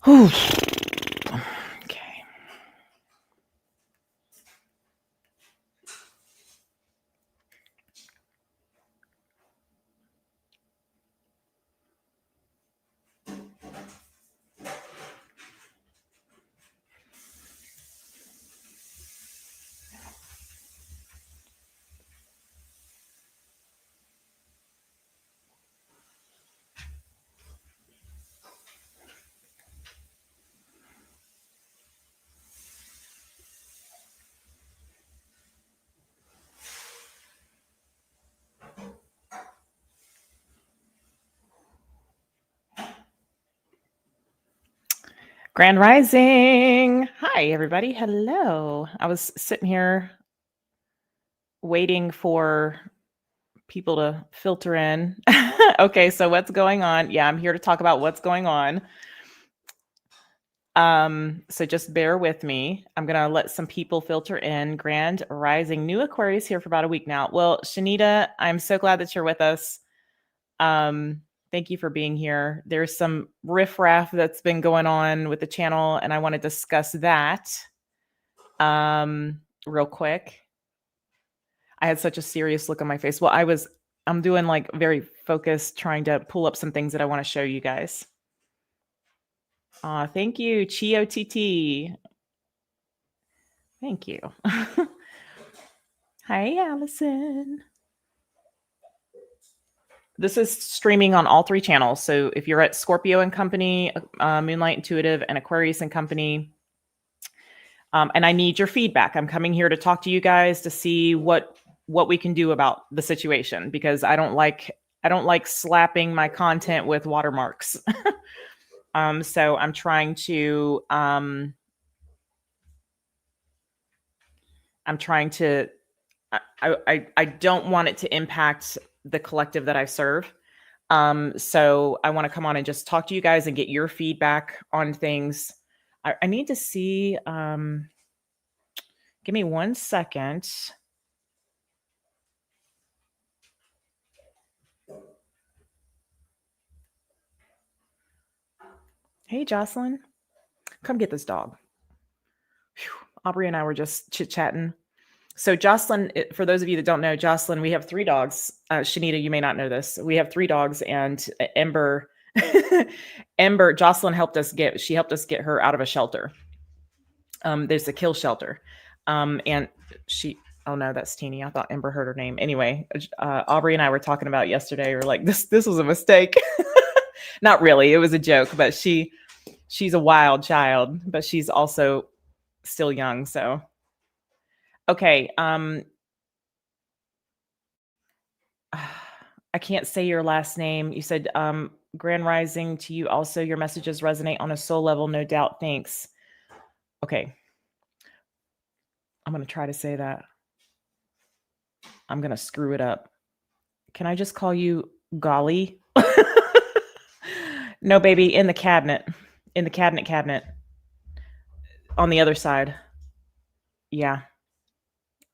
Whew. Okay. Grand Rising. Hi, everybody. Hello. I was sitting here waiting for people to filter in. Okay, so what's going on? Yeah, I'm here to talk about what's going on. So just bear with me. I'm gonna let some people filter in. Grand Rising, new Aquarius here for about a week now. Well, Shanita, I'm so glad that you're with us. Thank you for being here. There's some riffraff that's been going on with the channel, and I want to discuss that real quick. I had such a serious look on my face. Well, I'm doing like very focused, trying to pull up some things that I want to show you guys. Thank you, Chiotiti. Thank you. Hi, Allison. This is streaming on all 3 channels. So if you're at Scorpio and Company, Moonlight Intuitive, and Aquarius and Company, and I need your feedback. I'm coming here to talk to you guys to see what we can do about the situation, because I don't like slapping my content with watermarks. So I'm trying to I don't want it to impact the collective that I serve. So I want to come on and just talk to you guys and get your feedback on things. I need to see, give me 1 second. Hey, Jocelyn, come get this dog. Whew. Aubrey and I were just chit-chatting. So Jocelyn, for those of you that don't know, Jocelyn, we have 3 dogs. Shanita, you may not know this. We have 3 dogs, and Ember, Jocelyn helped us get her out of a shelter. There's a kill shelter. And she, oh no, that's Teeny. I thought Ember heard her name. Anyway, Aubrey and I were talking about yesterday. We're like, this was a mistake. Not really. It was a joke, but she's a wild child, but she's also still young. So, okay. I can't say your last name. You said, Grand Rising to you also. Your messages resonate on a soul level, no doubt. Thanks. Okay. I'm going to try to say that. I'm going to screw it up. Can I just call you Golly? No, baby, in the cabinet. In the cabinet. On the other side. Yeah.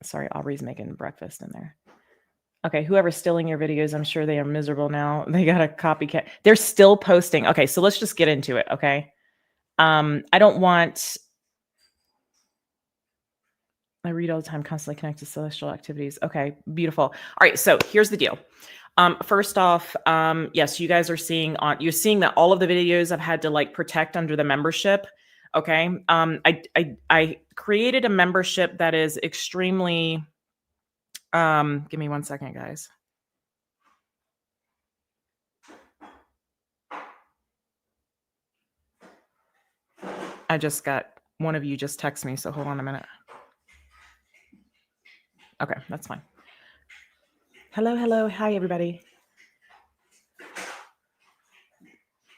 Sorry, Aubrey's making breakfast in there. Okay, whoever's stealing your videos, I'm sure they are miserable now. They got a copycat. They're still posting. Okay, so let's just get into it, okay? I don't want... I read all the time, constantly connected to celestial activities. Okay, beautiful. All right, so here's the deal. First off, yes, you guys are seeing you're seeing that all of the videos I've had to like protect under the membership. Okay. I created a membership that is extremely, give me 1 second, guys. I just got one of you just text me. So hold on a minute. Okay, that's fine. Hello. Hi, everybody.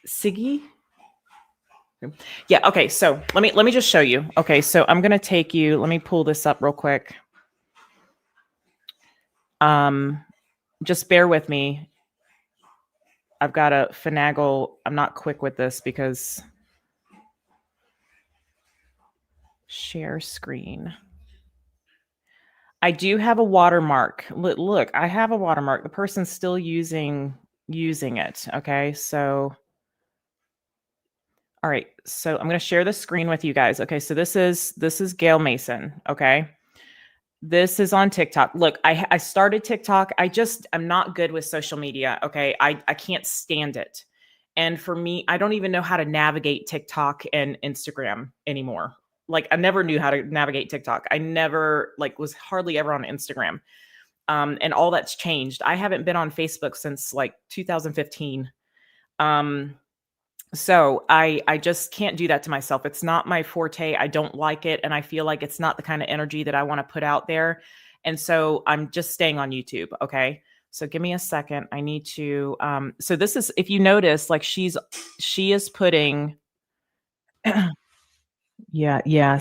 Siggy? Yeah, okay, so let me just show you. Okay, so I'm gonna take you, let me pull this up real quick. Just bear with me. I've got to finagle. I'm not quick with this because share screen. I do have a watermark. Look, I have a watermark. The person's still using it. Okay, so All right. So I'm going to share the screen with you guys. Okay. So this is Gail Mason. Okay. This is on TikTok. Look, I started TikTok. I'm not good with social media. Okay. I can't stand it. And for me, I don't even know how to navigate TikTok and Instagram anymore. Like I never knew how to navigate TikTok. I never like was hardly ever on Instagram. And all that's changed. I haven't been on Facebook since like 2015. Um, so I just can't do that to myself. It's not my forte. I don't like it. And I feel like it's not the kind of energy that I want to put out there. And so I'm just staying on YouTube. Okay. So give me a second. I need to so this is, if you notice, like she is putting yeah,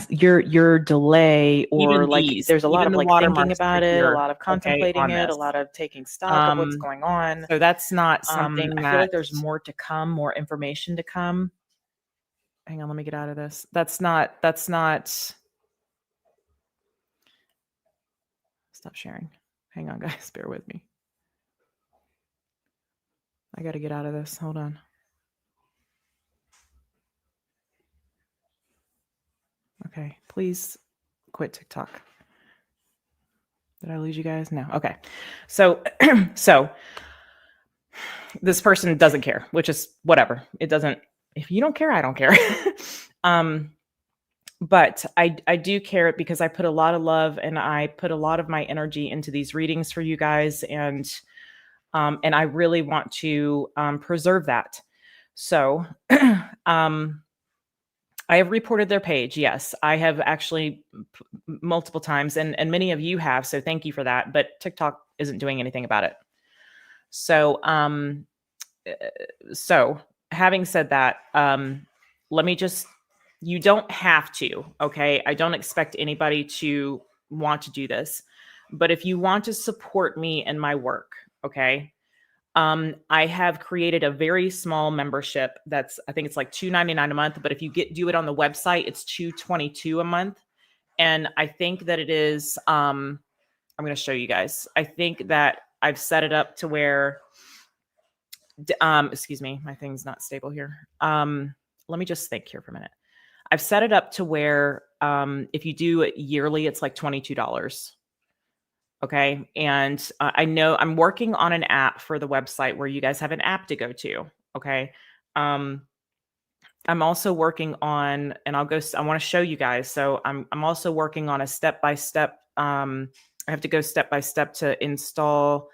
your delay, or Even like these, there's a lot even of the like thinking watermarks are about it, a here, lot of okay, contemplating on it, a this. lot of taking stock of what's going on. So that's not something I that feel like there's more to come, more information to come. Hang on, let me get out of this. That's not stop sharing. Hang on, guys, bear with me. I got to get out of this. Hold on. Okay, please quit TikTok. Did I lose you guys? No. Okay. So so this person doesn't care, which is whatever. It doesn't, if you don't care, I don't care. um but I do care because I put a lot of love and I put a lot of my energy into these readings for you guys, and I really want to preserve that. So um I have reported their page. Yes, I have actually multiple times, and many of you have. So thank you for that. But TikTok isn't doing anything about it. So uh, so having said that, let me just, you don't have to. Okay, I don't expect anybody to want to do this, but if you want to support me and my work, okay, I have created a very small membership that's, I think it's like $2.99 a month, but if you do it on the website, it's $2.22 a month. And I think that it is, I'm going to show you guys. I think that I've set it up to where, excuse me, my thing's not stable here. Let me just think here for a minute. I've set it up to where, if you do it yearly, it's like $22. Okay. And I know I'm working on an app for the website where you guys have an app to go to. Okay. Um, I'm also working on, and I want to show you guys. So I'm also working on a step by step. I have to go step by step to install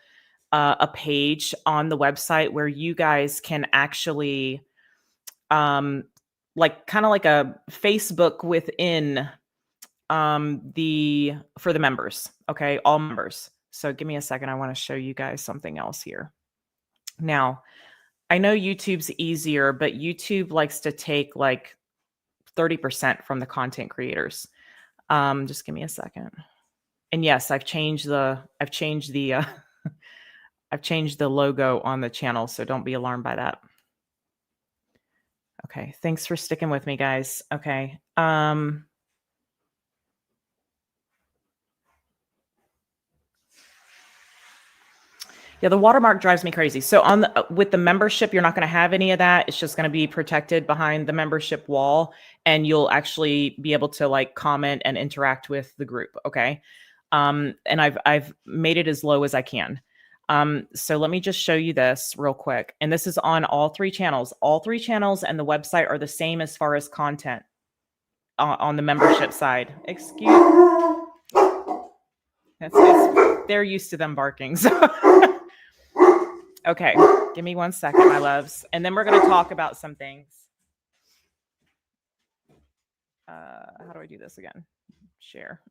a page on the website where you guys can actually, like kind of like a Facebook within for the members. Okay, all members. So give me a second. I want to show you guys something else here. Now, I know YouTube's easier, but YouTube likes to take like 30% from the content creators. Just give me a second. And yes, I've changed the I've changed the logo on the channel, so don't be alarmed by that. Okay, thanks for sticking with me, guys. Okay. Yeah, the watermark drives me crazy. So on the with the membership, you're not going to have any of that. It's just going to be protected behind the membership wall, and you'll actually be able to like comment and interact with the group. Okay. And I've made it as low as I can. So let me just show you this real quick. And this is on all three channels. All three channels and the website are the same as far as content on the membership side. They're used to them barking. So okay, give me 1 second, my loves. And then we're going to talk about some things. How do I do this again? Share.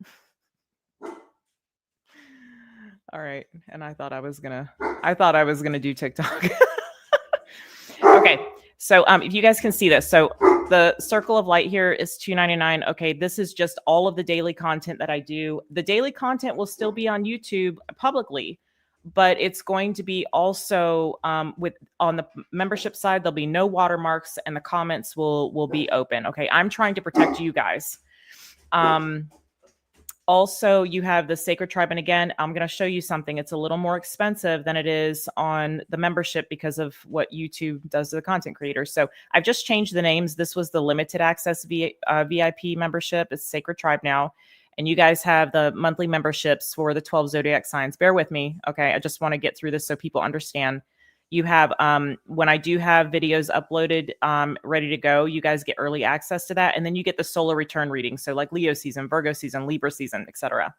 All right. And I thought I was going to do TikTok. Okay. So if you guys can see this. So the circle of light here is $2.99. Okay. This is just all of the daily content that I do. The daily content will still be on YouTube publicly, but it's going to be also on the membership side. There'll be no watermarks and the comments will be open. Okay. I'm trying to protect you guys. Also, you have the Sacred Tribe. And again, I'm going to show you something. It's a little more expensive than it is on the membership because of what YouTube does to the content creators. So I've just changed the names. This was the limited access VIP membership. It's Sacred Tribe now. And you guys have the monthly memberships for the 12 zodiac signs. Bear with me. Okay. I just want to get through this so people understand. You have, when I do have videos uploaded, ready to go, you guys get early access to that. And then you get the solar return reading. So like Leo season, Virgo season, Libra season, etc.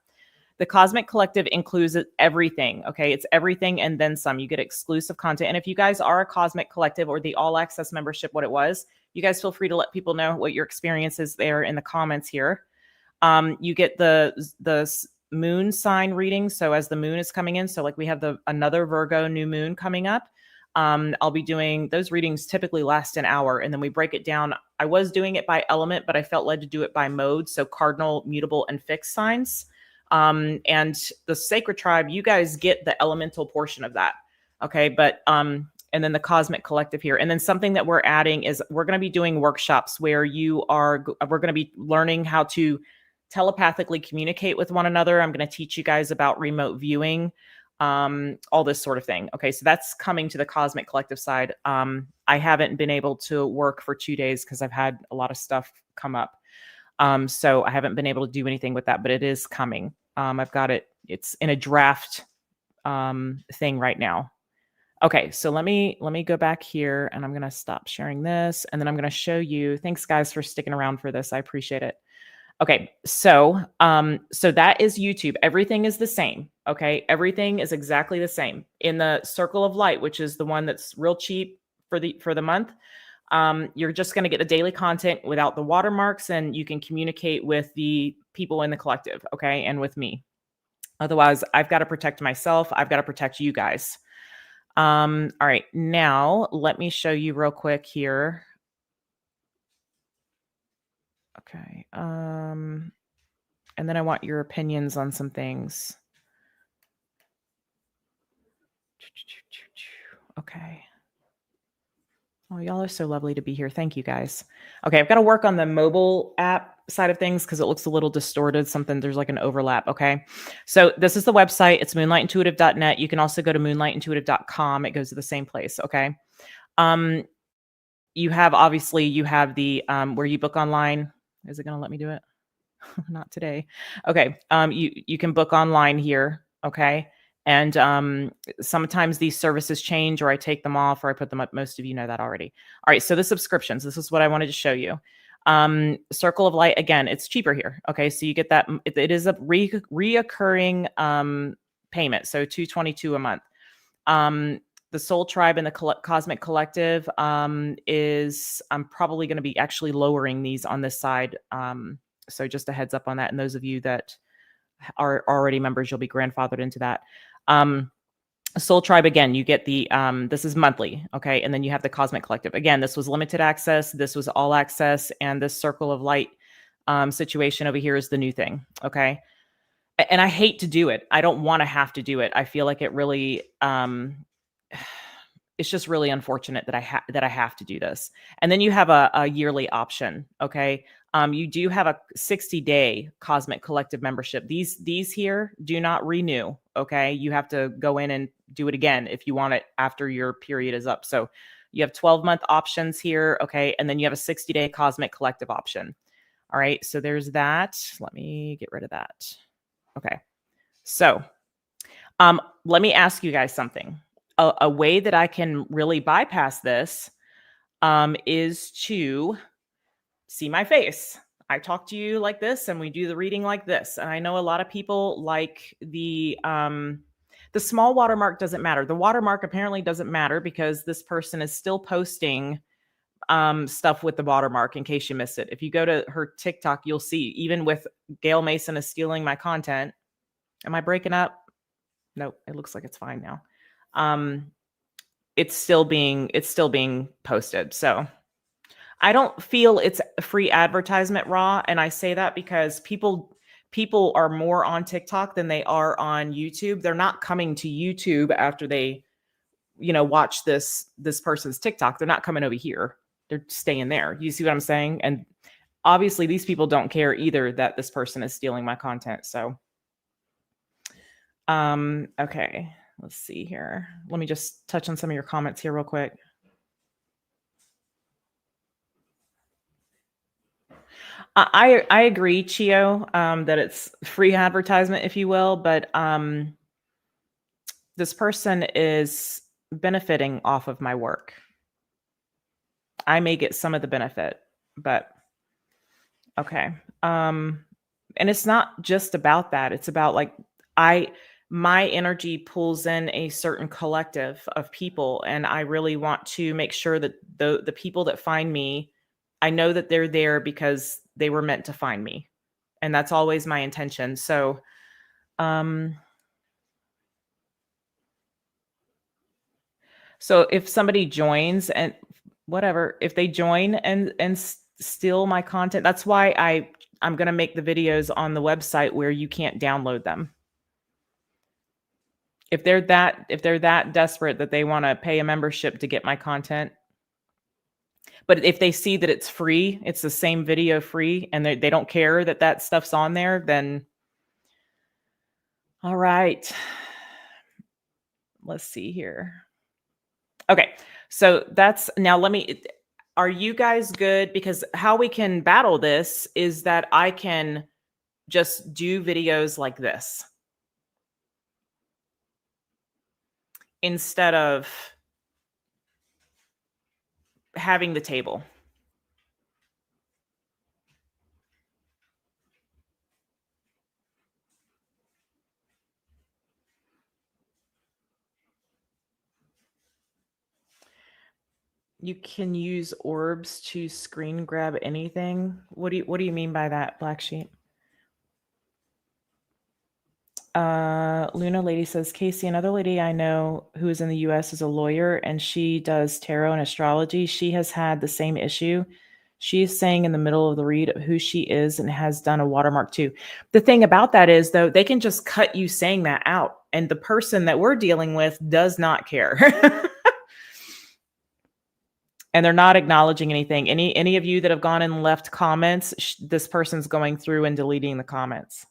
The Cosmic Collective includes everything. Okay. It's everything and then some. You get exclusive content. And if you guys are a Cosmic Collective or the all access membership, what it was, you guys feel free to let people know what your experience is there in the comments here. You get the moon sign reading. So as the moon is coming in, so like we have another Virgo new moon coming up. I'll be doing those readings typically last an hour and then we break it down. I was doing it by element, but I felt led to do it by mode. So cardinal, mutable, and fixed signs. And the Sacred Tribe, you guys get the elemental portion of that. Okay. But, and then the Cosmic Collective here. And then something that we're adding is we're going to be doing workshops where we're going to be learning how to telepathically communicate with one another. I'm going to teach you guys about remote viewing, all this sort of thing. Okay. So that's coming to the Cosmic Collective side. I haven't been able to work for 2 days because I've had a lot of stuff come up. So I haven't been able to do anything with that, but it is coming. I've got it. It's in a draft, thing right now. Okay. So let me go back here and I'm going to stop sharing this and then I'm going to show you. Thanks guys for sticking around for this. I appreciate it. Okay. So that is YouTube. Everything is the same. Okay. Everything is exactly the same in the Circle of Light, which is the one that's real cheap for the month. You're just going to get the daily content without the watermarks and you can communicate with the people in the collective. Okay. And with me. Otherwise I've got to protect myself. I've got to protect you guys. All right. Now let me show you real quick here. Okay. And then I want your opinions on some things. Okay. Oh, y'all are so lovely to be here. Thank you guys. Okay. I've got to work on the mobile app side of things because it looks a little distorted. There's like an overlap. Okay. So this is the website. It's moonlightintuitive.net. You can also go to moonlightintuitive.com. It goes to the same place. Okay. You have the, where you book online. Is it going to let me do it? Not today. Okay. You can book online here. Okay. And sometimes these services change or I take them off or I put them up. Most of you know that already. All right. So the subscriptions, this is what I wanted to show you. Circle of Light, again, it's cheaper here. Okay. So you get that. It is a reoccurring payment. So $222 a month. The Soul Tribe and the Cosmic Collective is, I'm probably going to be actually lowering these on this side. So just a heads up on that. And those of you that are already members, you'll be grandfathered into that. Soul Tribe, again, you get the, this is monthly. Okay. And then you have the Cosmic Collective. Again, this was limited access. This was all access. And this Circle of Light situation over here is the new thing. Okay. And I hate to do it. I don't want to have to do it. I feel like it really, it's just really unfortunate that I have to do this. And then you have a yearly option. Okay. You do have a 60-day Cosmic Collective membership. These here do not renew. Okay. You have to go in and do it again if you want it after your period is up. So you have 12-month options here. Okay. And then you have a 60-day Cosmic Collective option. All right. So there's that. Let me get rid of that. Okay. So let me ask you guys something. A way that I can really bypass this is to see my face. I talk to you like this and we do the reading like this. And I know a lot of people like the small watermark doesn't matter. The watermark apparently doesn't matter because this person is still posting stuff with the watermark in case you missed it. If you go to her TikTok, you'll see even with Gail Mason is stealing my content. Am I breaking up? Nope. It looks like it's fine now. It's still being posted. So I don't feel it's free advertisement raw. And I say that because people are more on TikTok than they are on YouTube. They're not coming to YouTube after they, watch this person's TikTok. They're not coming over here. They're staying there. You see what I'm saying? And obviously these people don't care either that this person is stealing my content. So, okay, let's see here. Let me just touch on some of your comments here real quick. I agree, Chio, that it's free advertisement, if you will, but this person is benefiting off of my work. I may get some of the benefit, but okay. And it's not just about that. It's about like my energy pulls in a certain collective of people, and I really want to make sure that the people that find me, I know that they're there because they were meant to find me. And that's always my intention. So so if somebody joins and whatever, if they join and steal my content, that's why I'm going to make the videos on the website where you can't download them. If they're that desperate that they want to pay a membership to get my content, but if they see that it's free, it's the same video free, and they don't care that that stuff's on there, then all right. Let's see here. Okay, so that's now. Are you guys good? Because how we can battle this is that I can just do videos like this instead of having the table. You can use orbs to screen grab anything. What do you mean by that, Black Sheep? Luna Lady says, Casey, another lady I know who is in the US is a lawyer and she does tarot and astrology. She has had the same issue. She is saying in the middle of the read who she is and has done a watermark too. The thing about that is, though, they can just cut you saying that out. And the person that we're dealing with does not care. And they're not acknowledging anything. Any of you that have gone and left comments, this person's going through and deleting the comments.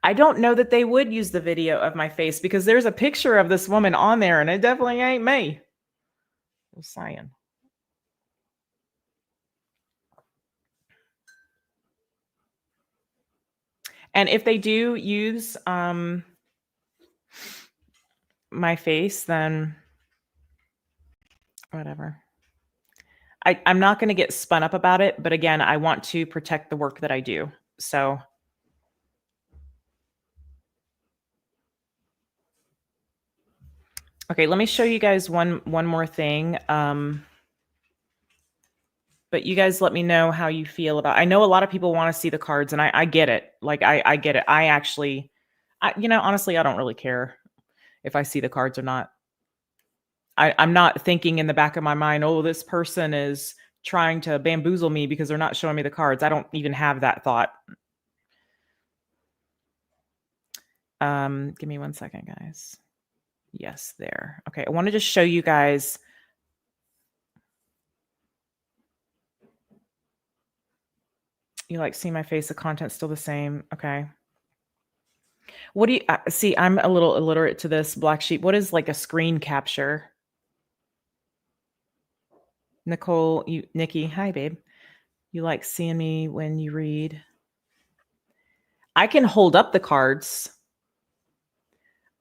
I don't know that they would use the video of my face because there's a picture of this woman on there and it definitely ain't me. Just saying. And if they do use my face, then whatever. I'm not going to get spun up about it. But again, I want to protect the work that I do. So okay, let me show you guys one more thing. But you guys let me know how you feel about. I know a lot of people want to see the cards, and I get it. Like I get it. I actually, honestly, I don't really care if I see the cards or not. I'm not thinking in the back of my mind, oh, this person is trying to bamboozle me because they're not showing me the cards. I don't even have that thought. Give me 1 second, guys. Yes, there. Okay, I want to just show you guys. You like see my face, the content's still the same. Okay. What do you see? I'm a little illiterate to this, Black Sheep. What is like a screen capture? Nicole, Nikki, hi, babe. You like seeing me when you read? I can hold up the cards.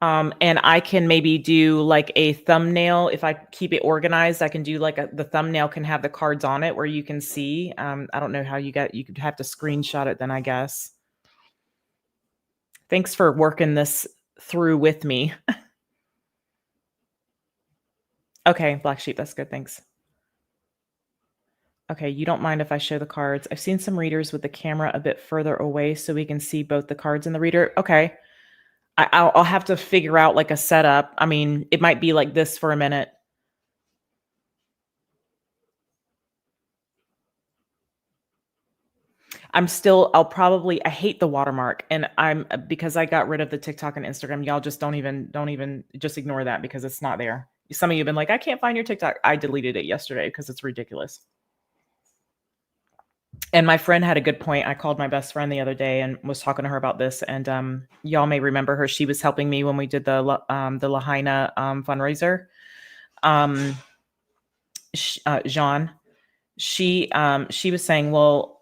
And I can maybe do like a thumbnail. If I keep it organized, I can do like the thumbnail can have the cards on it where you can see. I don't know how you could have to screenshot it then, I guess. Thanks for working this through with me. Okay, Black Sheep, that's good. Thanks. Okay, you don't mind if I show the cards. I've seen some readers with the camera a bit further away so we can see both the cards and the reader. Okay. I'll have to figure out like a setup. I mean, it might be like this for a minute. I hate the watermark, and because I got rid of the TikTok and Instagram, y'all just don't even just ignore that because it's not there. Some of you have been like, I can't find your TikTok. I deleted it yesterday because it's ridiculous. And my friend had a good point. I called my best friend the other day and was talking to her about this. And y'all may remember her. She was helping me when we did the Lahaina fundraiser. Jean, she was saying, well,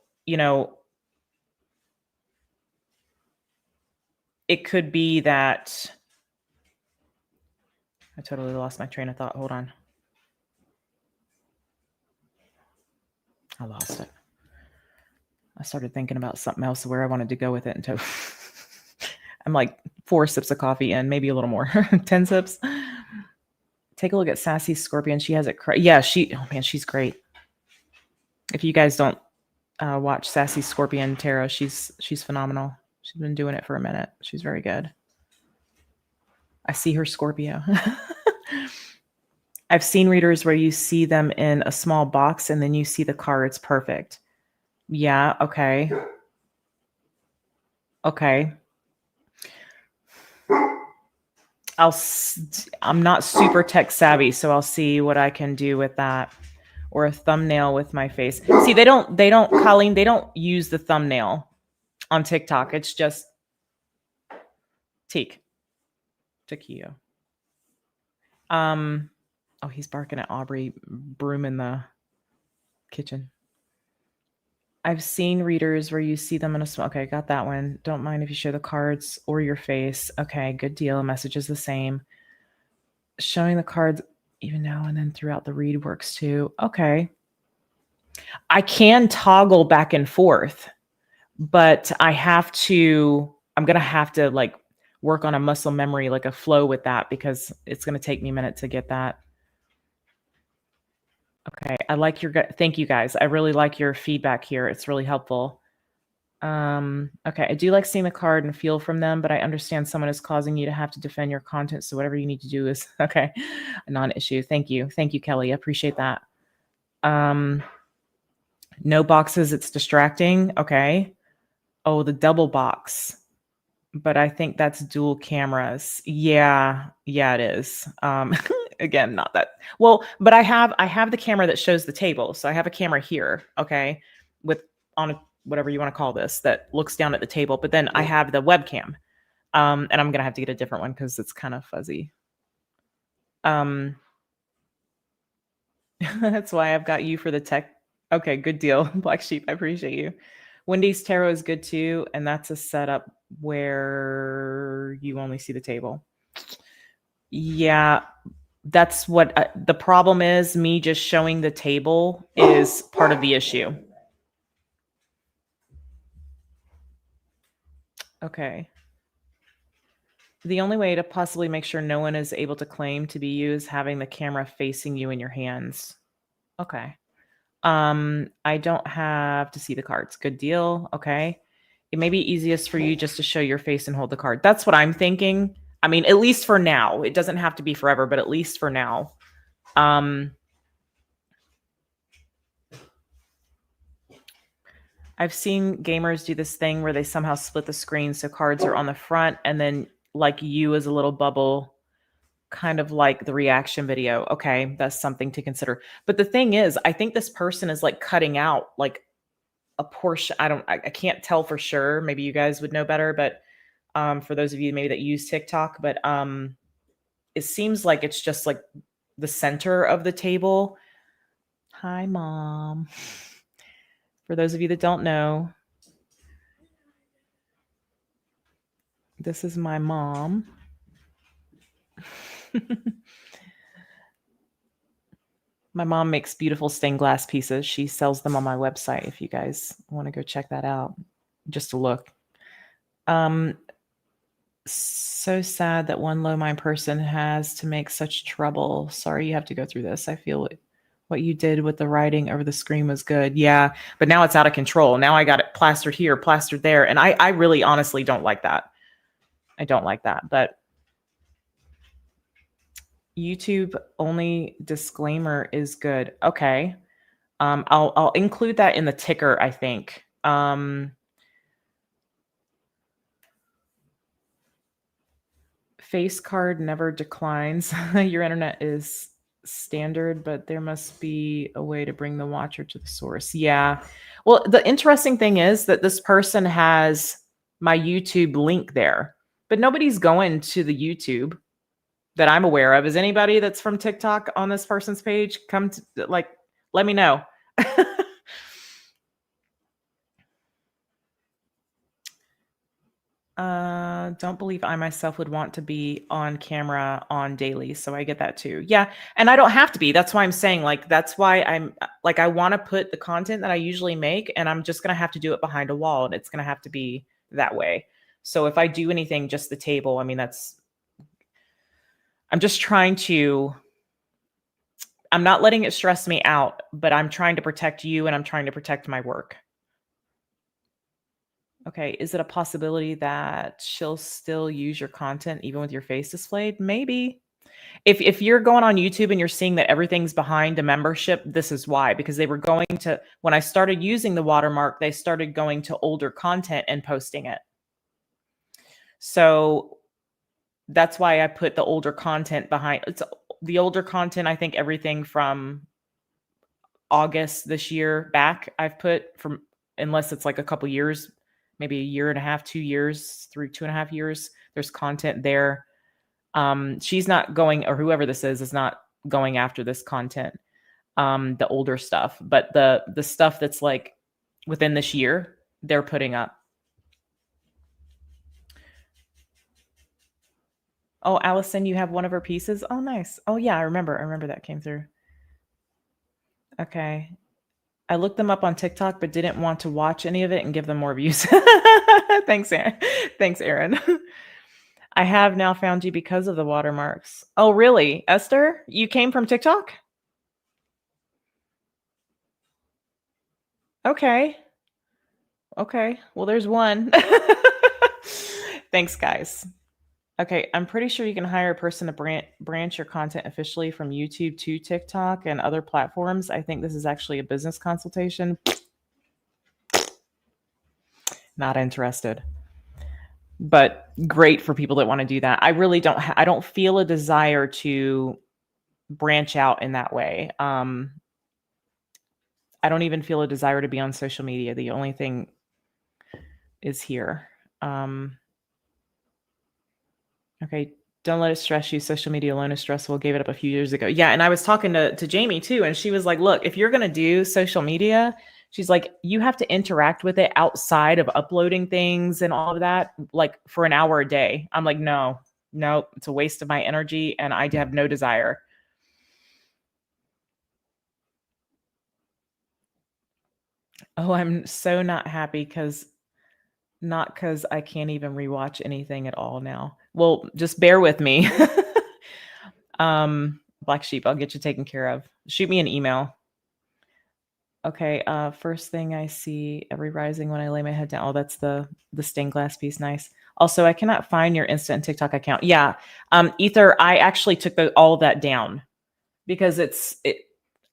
it could be that I totally lost my train of thought. Hold on. I lost it. I started thinking about something else where I wanted to go with it. And I'm like 4 sips of coffee in, maybe a little more, 10 sips. Take a look at Sassy Scorpion. She has it. Yeah, oh man, she's great. If you guys don't watch Sassy Scorpion Tarot, she's phenomenal. She's been doing it for a minute. She's very good. I see her Scorpio. I've seen readers where you see them in a small box and then you see the cards. Perfect. Yeah. Okay. Okay. I'm not super tech savvy, so I'll see what I can do with that. Or a thumbnail with my face. See, they don't, Colleen, they don't use the thumbnail on TikTok. It's just Taquillo. Oh, he's barking at Aubrey Broom in the kitchen. I've seen readers where you see them in a small. Okay, got that one. Don't mind if you show the cards or your face. Okay, good deal. Message is the same. Showing the cards even now and then throughout the read works too. Okay. I can toggle back and forth, but I'm going to have to like work on a muscle memory, like a flow with that, because it's going to take me a minute to get that. Okay. Thank you guys. I really like your feedback here. It's really helpful. Okay. I do like seeing the card and feel from them, but I understand someone is causing you to have to defend your content. So whatever you need to do is okay. A non-issue. Thank you. Thank you, Kelly. I appreciate that. No boxes. It's distracting. Okay. Oh, the double box. But I think that's dual cameras. Yeah, it is. Again, not that well, but I have the camera that shows the table. So I have a camera here, okay, whatever you want to call this, that looks down at the table. But then I have the webcam, and I'm gonna have to get a different one because it's kind of fuzzy. That's why I've got you for the tech. Okay, good deal, Black Sheep. I appreciate you. Wendy's Tarot is good too, and that's a setup where you only see the table. Yeah, that's what the problem is. Me just showing the table is part of the issue. Okay. The only way to possibly make sure no one is able to claim to be you is having the camera facing you in your hands. Okay. I don't have to see the cards. Good deal. Okay. It may be easiest for you just to show your face and hold the card. That's what I'm thinking. I mean, at least for now. It doesn't have to be forever, but at least for now. I've seen gamers do this thing where they somehow split the screen so cards are on the front and then like you as a little bubble, kind of like the reaction video. Okay, that's something to consider. But the thing is, I think this person is like cutting out like a portion. I can't tell for sure. Maybe you guys would know better, but for those of you maybe that use TikTok, but it seems like it's just like the center of the table. Hi, Mom. For those of you that don't know, this is my mom. My mom makes beautiful stained glass pieces. She sells them on my website if you guys want to go check that out. Just a look. So sad that one low mind person has to make such trouble. Sorry you have to go through this. I feel what you did with the writing over the screen was good. Yeah, but now it's out of control. Now I got it plastered here, plastered there. And I really honestly don't like that. I don't like that. But YouTube only disclaimer is good. Okay. I'll include that in the ticker, I think. Face card never declines. Your internet is standard, but there must be a way to bring the watcher to the source. Yeah. Well, the interesting thing is that this person has my YouTube link there, but nobody's going to the YouTube that I'm aware of. Is anybody that's from TikTok on this person's page? Come to, like, let me know. Don't believe I myself would want to be on camera on daily. So I get that too. Yeah. And I don't have to be. That's why I'm saying, like, that's why I'm like, I want to put the content that I usually make, and I'm just going to have to do it behind a wall, and it's going to have to be that way. So if I do anything, just the table, I mean, I'm just trying to, I'm not letting it stress me out, but I'm trying to protect you, and I'm trying to protect my work. Okay, is it a possibility that she'll still use your content even with your face displayed? Maybe. If you're going on YouTube and you're seeing that everything's behind a membership, this is why. Because they were going to, when I started using the watermark, they started going to older content and posting it. So that's why I put the older content behind. It's the older content, I think everything from August this year back, I've put from, unless it's like a couple years, maybe a year and a half, 2 years, through 2.5 years, there's content there. She's not going, or whoever this is not going after this content, the older stuff, but the stuff that's like within this year, they're putting up. Oh, Allison, you have one of her pieces. Oh, nice. Oh yeah, I remember that came through. Okay. I looked them up on TikTok, but didn't want to watch any of it and give them more views. Thanks, Aaron. Thanks, Aaron. I have now found you because of the watermarks. Oh, really? Esther, you came from TikTok? Okay. Okay. Well, there's one. Thanks, guys. Okay. I'm pretty sure you can hire a person to branch your content officially from YouTube to TikTok and other platforms. I think this is actually a business consultation. Not interested. But great for people that want to do that. I really don't. I don't feel a desire to branch out in that way. I don't even feel a desire to be on social media. The only thing is here. Okay, don't let it stress you. Social media alone is stressful. Gave it up a few years ago. Yeah, and I was talking to Jamie too, and she was like, "Look, if you're gonna do social media, she's like, you have to interact with it outside of uploading things and all of that, like for an hour a day." I'm like, no, it's a waste of my energy, and I have no desire. Oh, I'm so not happy because I can't even rewatch anything at all now. Well, just bear with me. Black sheep, I'll get you taken care of. Shoot me an email. Okay, first thing I see every rising when I lay my head down. Oh, that's the stained glass piece. Nice. Also, I cannot find your Instant TikTok account. Yeah. Ether, I actually took all of that down because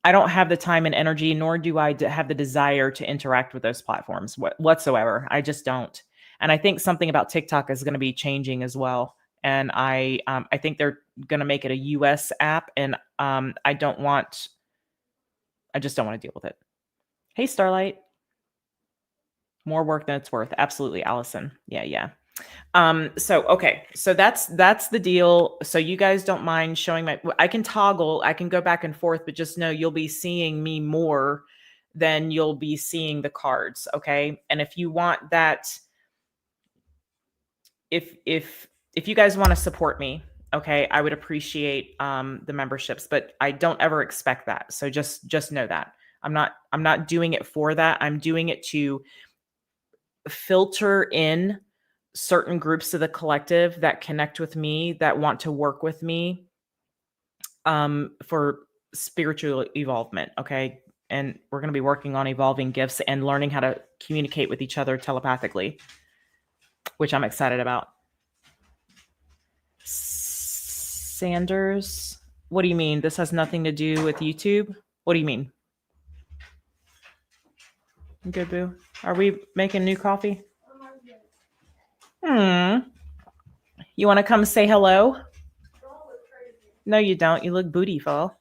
I don't have the time and energy, nor do I have the desire to interact with those platforms whatsoever. I just don't. And I think something about TikTok is going to be changing as well. And I think they're going to make it a US app, and I just don't want to deal with it. Hey, Starlight. More work than it's worth. Absolutely, Allison. Yeah. Okay. So that's the deal. So you guys don't mind showing I can toggle, I can go back and forth, but just know you'll be seeing me more than you'll be seeing the cards. Okay. And if you want that, if you guys want to support me, okay, I would appreciate the memberships, but I don't ever expect that. So just know that. I'm not doing it for that. I'm doing it to filter in certain groups of the collective that connect with me, that want to work with me for spiritual evolvement. Okay. And we're going to be working on evolving gifts and learning how to communicate with each other telepathically, which I'm excited about. Sanders, what do you mean? This has nothing to do with YouTube? What do you mean? Good, boo. Are we making new coffee? You want to come say hello? No, you don't. You look bootyful.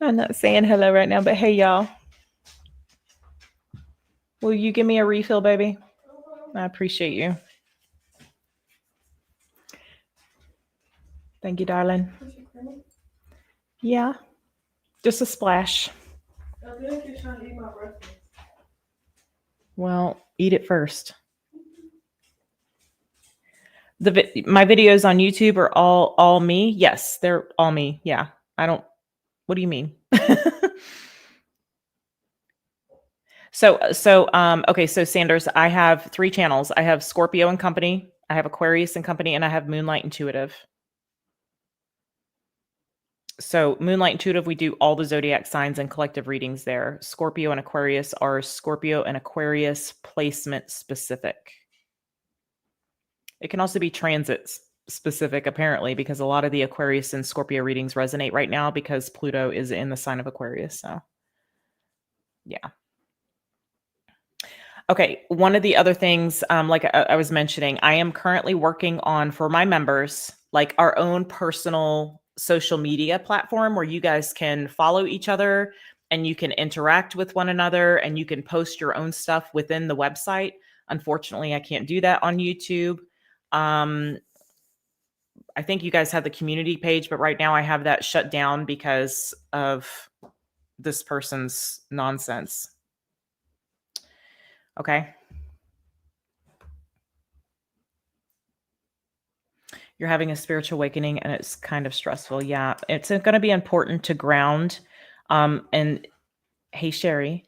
I'm not saying hello right now, but hey, y'all. Will you give me a refill, baby? I appreciate you. Thank you, darling. Yeah, just a splash. Well, eat it first. My videos on YouTube are all me. Yes, they're all me. Yeah, I don't. What do you mean? Okay, so Sanders, I have 3 channels. I have Scorpio and Company, I have Aquarius and Company, and I have Moonlight Intuitive. So Moonlight Intuitive, we do all the zodiac signs and collective readings there. Scorpio and Aquarius are Scorpio and Aquarius placement specific. It can also be transit specific, apparently, because a lot of the Aquarius and Scorpio readings resonate right now because Pluto is in the sign of Aquarius. So, yeah. Okay, one of the other things, like I was mentioning, I am currently working on, for my members, like our own personal social media platform where you guys can follow each other and you can interact with one another and you can post your own stuff within the website. Unfortunately, I can't do that on YouTube. I think you guys have the community page, but right now I have that shut down because of this person's nonsense. Okay. You're having a spiritual awakening and it's kind of stressful. Yeah. It's going to be important to ground. And hey, Sherry,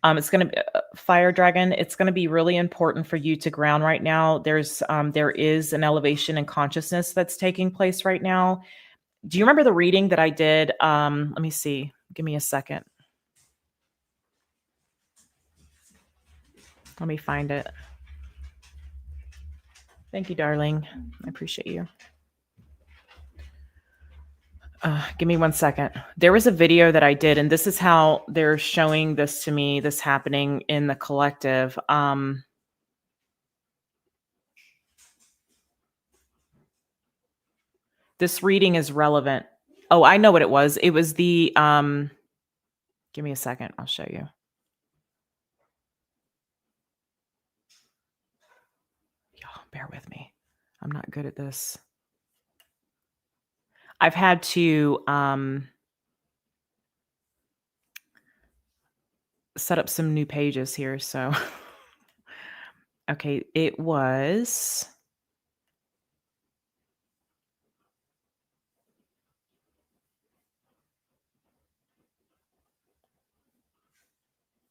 it's going to be Fire Dragon. It's going to be really important for you to ground right now. There is an elevation in consciousness that's taking place right now. Do you remember the reading that I did? Let me see. Give me a second. Let me find it. Thank you, darling. I appreciate you. Give me 1 second. There was a video that I did, and this is how they're showing this to me, this happening in the collective. This reading is relevant. Oh, I know what it was. It was the, give me a second. I'll show you. Y'all, bear with me. I'm not good at this. I've had to set up some new pages here. So, okay, it was.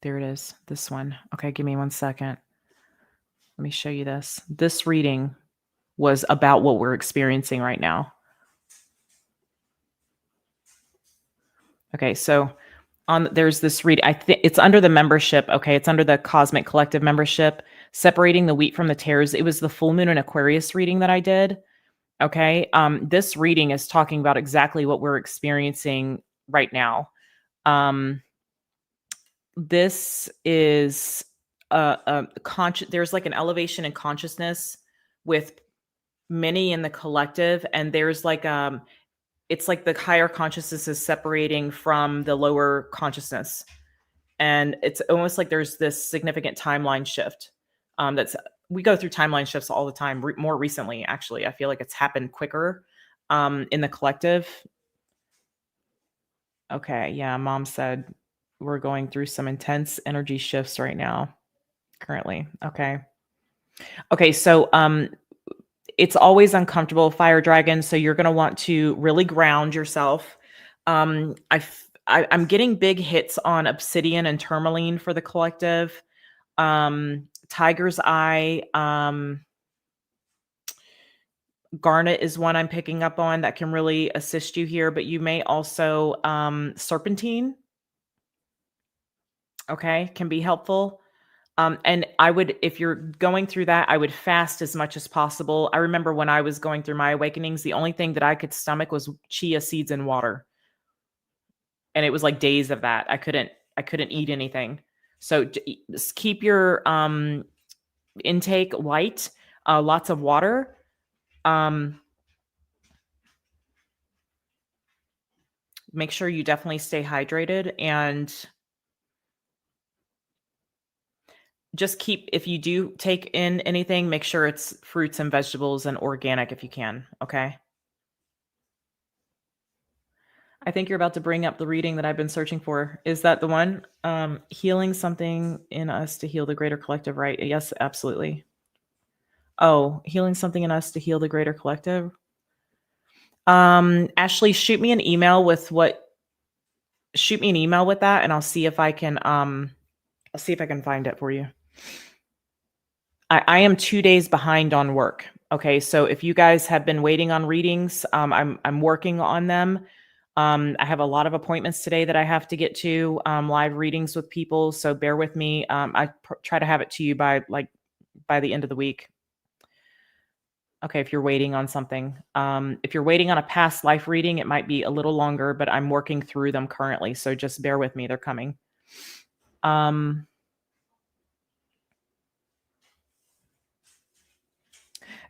There it is. This one. Okay, give me 1 second. Let me show you this. This reading was about what we're experiencing right now. Okay, so there's this read. I think it's under the membership. Okay, it's under the Cosmic Collective membership, separating the wheat from the tares. It was the full moon in Aquarius reading that I did. Okay, this reading is talking about exactly what we're experiencing right now. This is there's like an elevation in consciousness with many in the collective, and there's like it's like the higher consciousness is separating from the lower consciousness. And it's almost like there's this significant timeline shift. We go through timeline shifts all the time. More recently, actually, I feel like it's happened quicker in the collective. Okay, yeah, Mom said we're going through some intense energy shifts right now, currently. Okay, so it's always uncomfortable, Fire Dragon. So you're going to want to really ground yourself. I'm getting big hits on obsidian and tourmaline for the collective. Tiger's Eye, garnet is one I'm picking up on that can really assist you here, but you may also, serpentine, okay, can be helpful. And I would, if you're going through that, I would fast as much as possible. I remember when I was going through my awakenings, the only thing that I could stomach was chia seeds and water. And it was like days of that. I couldn't eat anything. So just keep your intake light, lots of water. make sure you definitely stay hydrated, and just keep, if you do take in anything, make sure it's fruits and vegetables and organic if you can. Okay. I think you're about to bring up the reading that I've been searching for. Is that the one? Healing something in us to heal the greater collective, right? Yes, absolutely. Oh, healing something in us to heal the greater collective. Ashley, shoot me an email with that, and I'll see if I can find it for you. I am 2 days behind on work. Okay, so if you guys have been waiting on readings, I'm working on them. I have a lot of appointments today that I have to get to, live readings with people, so bear with me. I try to have it to you by the end of the week. Okay, if you're waiting on something. If you're waiting on a past life reading, it might be a little longer, but I'm working through them currently, so just bear with me. They're coming.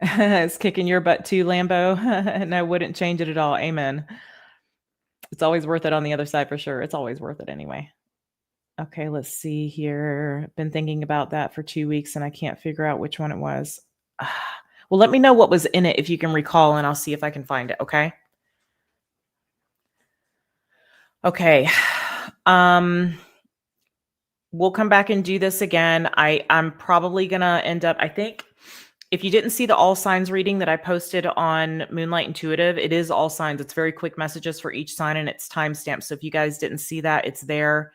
It's kicking your butt too, Lambo. And I wouldn't change it at all. Amen. It's always worth it on the other side for sure. It's always worth it anyway. Okay, let's see here. Been thinking about that for 2 weeks and I can't figure out which one it was. Well, let me know what was in it if you can recall, and I'll see if I can find it, okay? Okay. We'll come back and do this again. I'm probably gonna end up, I think, if you didn't see the all signs reading that I posted on Moonlight Intuitive, it is all signs. It's very quick messages for each sign, and it's timestamped. So if you guys didn't see that, it's there.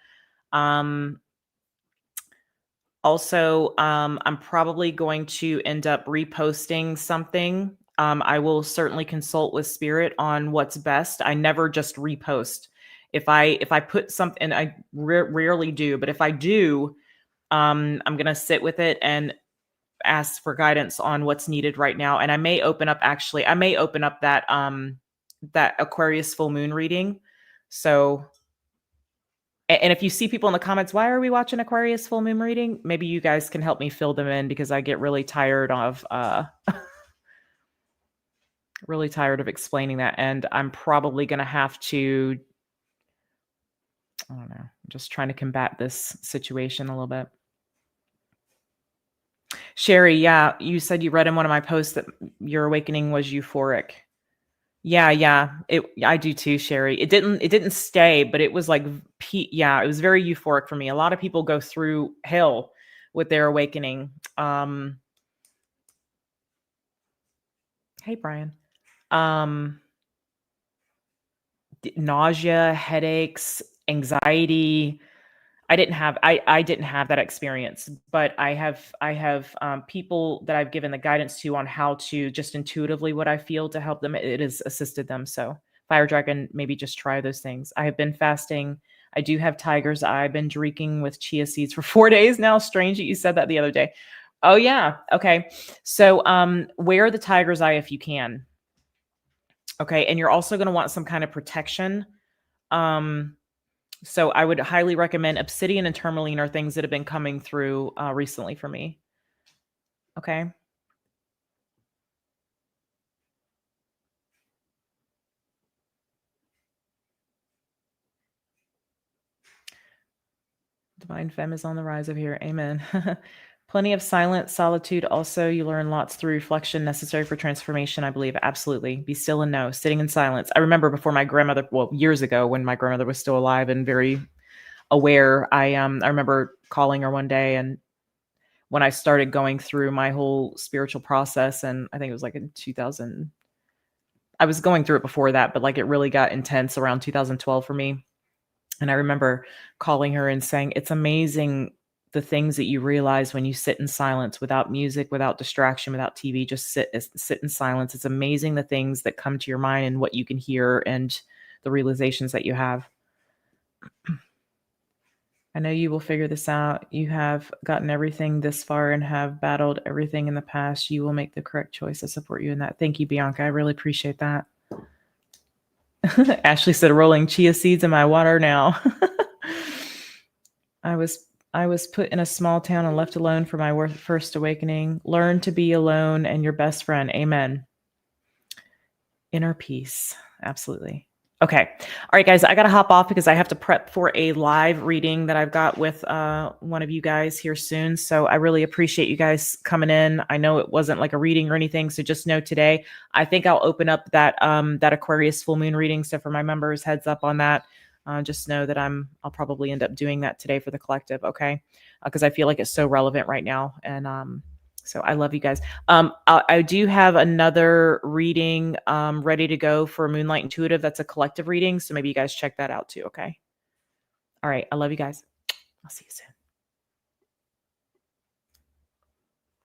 Also, I'm probably going to end up reposting something. I will certainly consult with Spirit on what's best. I never just repost. If I put something, and I rarely do, but if I do, I'm gonna sit with it and ask for guidance on what's needed right now. And I may open up that that Aquarius full moon reading. So, and if you see people in the comments, why are we watching Aquarius full moon reading? Maybe you guys can help me fill them in, because I get really tired of explaining that. And I'm probably going to have to, I don't know, I'm just trying to combat this situation a little bit. Sherry, yeah, you said you read in one of my posts that your awakening was euphoric. Yeah, I do too, Sherry. It didn't stay, but it was like, it was very euphoric for me. A lot of people go through hell with their awakening. Hey, Brian. Nausea, headaches, anxiety. I didn't have that experience, but I have people that I've given the guidance to on how to just intuitively what I feel to help them. It has assisted them. So Fire Dragon, maybe just try those things. I have been fasting. I do have tiger's eye. I've been drinking with chia seeds for 4 days now. Strange that you said that the other day. Oh yeah. Okay. So wear the tiger's eye if you can. Okay. And you're also going to want some kind of protection. So I would highly recommend obsidian and tourmaline are things that have been coming through recently for me. Okay. Divine Femme is on the rise of here. Amen. Plenty of silence, solitude. Also, you learn lots through reflection necessary for transformation, I believe. Absolutely. Be still and know. Sitting in silence. I remember before my grandmother, years ago when my grandmother was still alive and very aware, I remember calling her one day, and when I started going through my whole spiritual process, and I think it was like in 2000, I was going through it before that, but like it really got intense around 2012 for me. And I remember calling her and saying, it's amazing the things that you realize when you sit in silence, without music, without distraction, without TV, just sit in silence. It's amazing the things that come to your mind and what you can hear and the realizations that you have. I know you will figure this out. You have gotten everything this far and have battled everything in the past. You will make the correct choice. I support you in that. Thank you, Bianca. I really appreciate that. Ashley said, rolling chia seeds in my water now. I was put in a small town and left alone for my first awakening. Learn to be alone and your best friend. Amen. Inner peace. Absolutely. Okay. All right, guys, I got to hop off because I have to prep for a live reading that I've got with one of you guys here soon. So I really appreciate you guys coming in. I know it wasn't like a reading or anything. So just know today, I think I'll open up that that Aquarius full moon reading. So for my members, heads up on that. Just know that I'll probably end up doing that today for the collective. Okay. Because I feel like it's so relevant right now. And so I love you guys. I do have another reading ready to go for Moonlight Intuitive. That's a collective reading. So maybe you guys check that out too. Okay. All right. I love you guys. I'll see you soon.